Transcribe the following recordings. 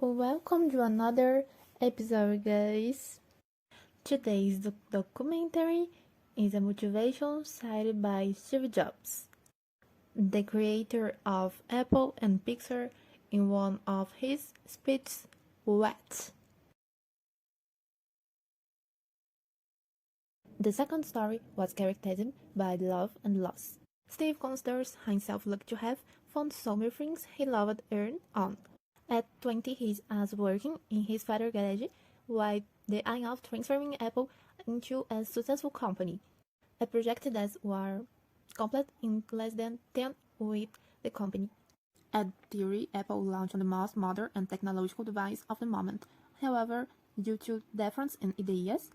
Welcome to another episode, guys. Today's documentary is a motivation cited by Steve Jobs, the creator of Apple and Pixar, in one of his speeches. What? The second story was characterized by love and loss. Steve considers himself lucky to have found so many things he loved early on. At 20, he was working in his father's garage with the aim of transforming Apple into a successful company, a project that was completed in less than 10 with the company. At theory, Apple launched the most modern and technological device of the moment. However, due to difference in ideas,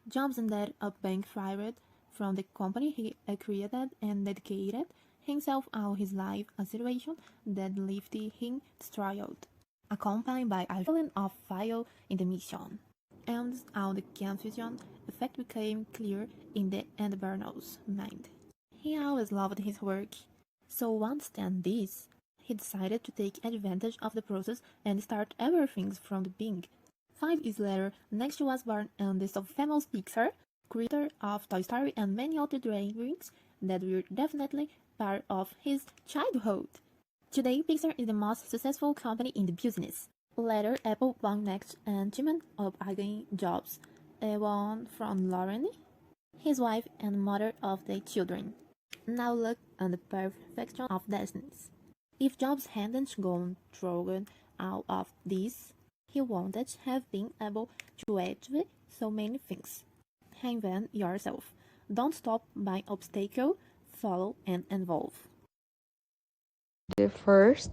Jobs ended up being fired from the company he created and dedicated himself all his life, a situation that left him destroyed, accompanied by a feeling of failure in the mission. And all the confusion effect became clear in the entrepreneur's mind. He always loved his work, so once done this, he decided to take advantage of the process and start everything from the beginning. 5 years later, next was born and the so famous Pixar, creator of Toy Story and many other dreams that were definitely part of his childhood. Today, Pixar is the most successful company in the business. Later, Apple bought Next and teamed up again Jobs, one from Lauren, his wife and mother of their children. Now look at the perfection of destinies. If Jobs hadn't gone through all of this, he wouldn't have been able to achieve so many things. Reinvent yourself. Don't stop by obstacle, follow and evolve. The first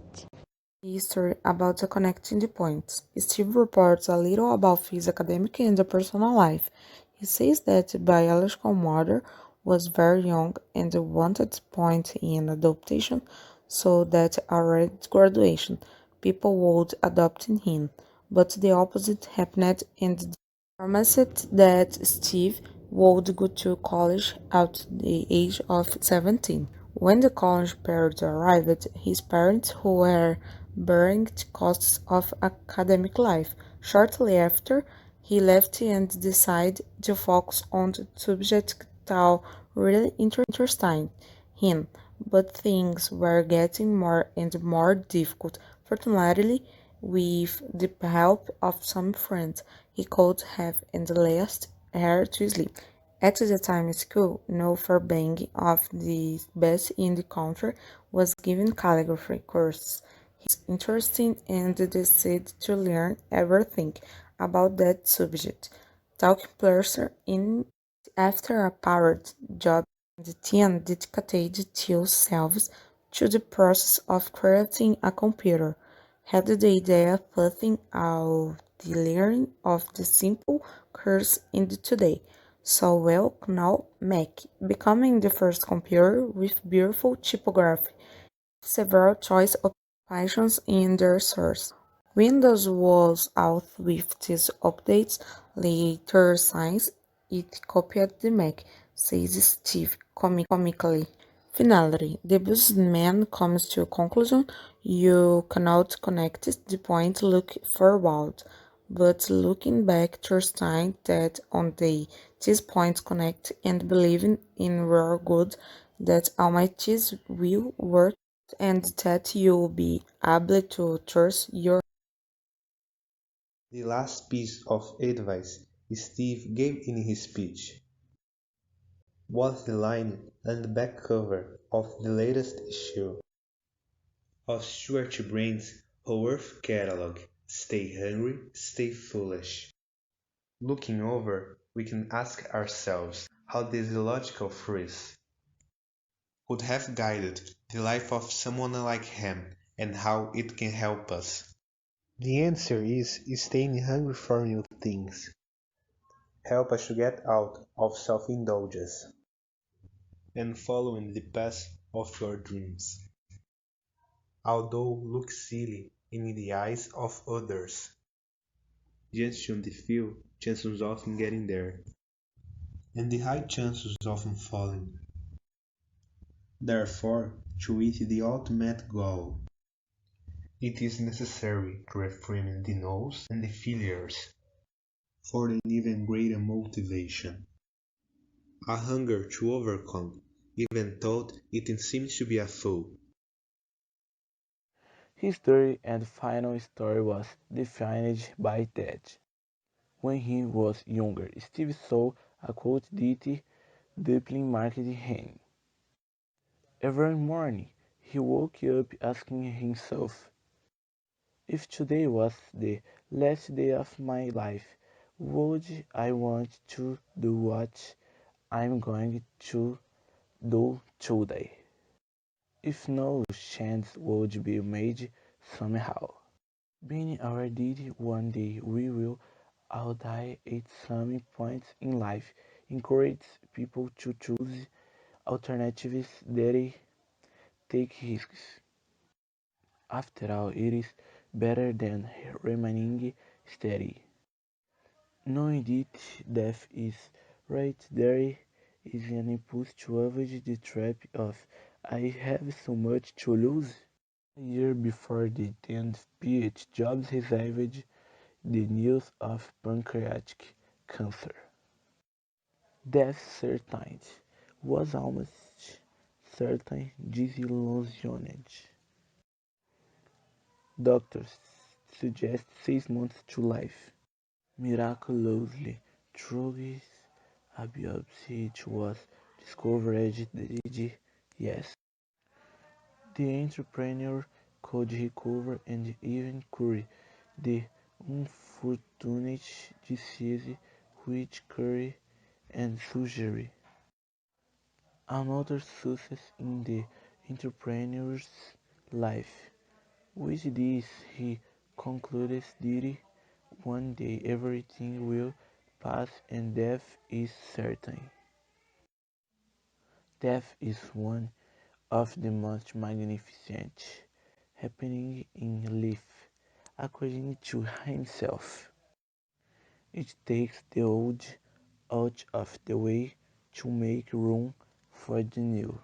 history about the connecting the points. Steve reports a little about his academic and personal life. He says that the biological mother was very young and wanted to point in adoption so that already at graduation people would adopt him. But the opposite happened and they promised that Steve would go to college at the age of 17. When the college period arrived, his parents, who were bearing the costs of academic life, shortly after, he left and decided to focus on the subject that really interested him. But things were getting more and more difficult. Fortunately, with the help of some friends, he could have and left her to sleep. At the time school, no Fairbank of the best in the country was given calligraphy courses. He was interested and decided to learn everything about that subject. Talking pleasure in after a part job the team dedicated themselves to the process of creating a computer, had the idea of putting out the learning of the simple course into today, so well known Mac, becoming the first computer with beautiful typography, several choice options in their source. Windows was out with these updates later since it copied the Mac, says Steve comically. Finally, the businessman comes to a conclusion: you cannot connect the point look forward, but looking back trusting that on this point connect and believing in your good that Almighty's will work and that you'll be able to trust your. The last piece of advice Steve gave in his speech was the line on the back cover of the latest issue of Stuart Brand's Haworth catalog, Stay Hungry, Stay Foolish. Looking over, we can ask ourselves how this illogical phrase could have guided the life of someone like him and how it can help us. The answer is staying hungry for new things. Help us to get out of self-indulgence and following the path of your dreams. Although look silly in the eyes of others, just on the few chances of getting there, and the high chances of falling. Therefore, to it the ultimate goal. It is necessary to reframe the no's and the failures for an even greater motivation. A hunger to overcome, even though it seems to be a foe. His third and final story was defined by that. When he was younger, Steve saw a quote that deeply marked him. Every morning, he woke up asking himself, if today was the last day of my life, would I want to do what I'm going to do today? If no chance would be made somehow. Being aware that one day we will all die at some point in life encourages people to choose alternatives that take risks. After all, it is better than remaining steady. Knowing that death is right there is an impulse to avoid the trap of I have so much to lose. A year before the 10th PH, Jobs received the news of pancreatic cancer. Death certainty was almost certain disillusioned. Doctors suggest 6 months to life. Miraculously, through a biopsy it was discovered that yes, the entrepreneur could recover and even cure the unfortunate disease with care and surgery. Another success in the entrepreneur's life. With this, he concludes that one day everything will pass and death is certain. Death is one of the most magnificent happening in life, according to himself. It takes the old out of the way to make room for the new.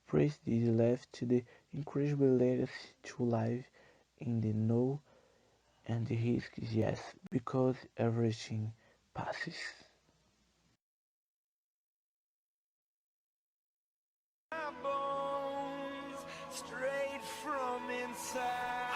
Praise is left to the incredible legacy to live in the now and the risk is yes, because everything passes. My bones straight from inside.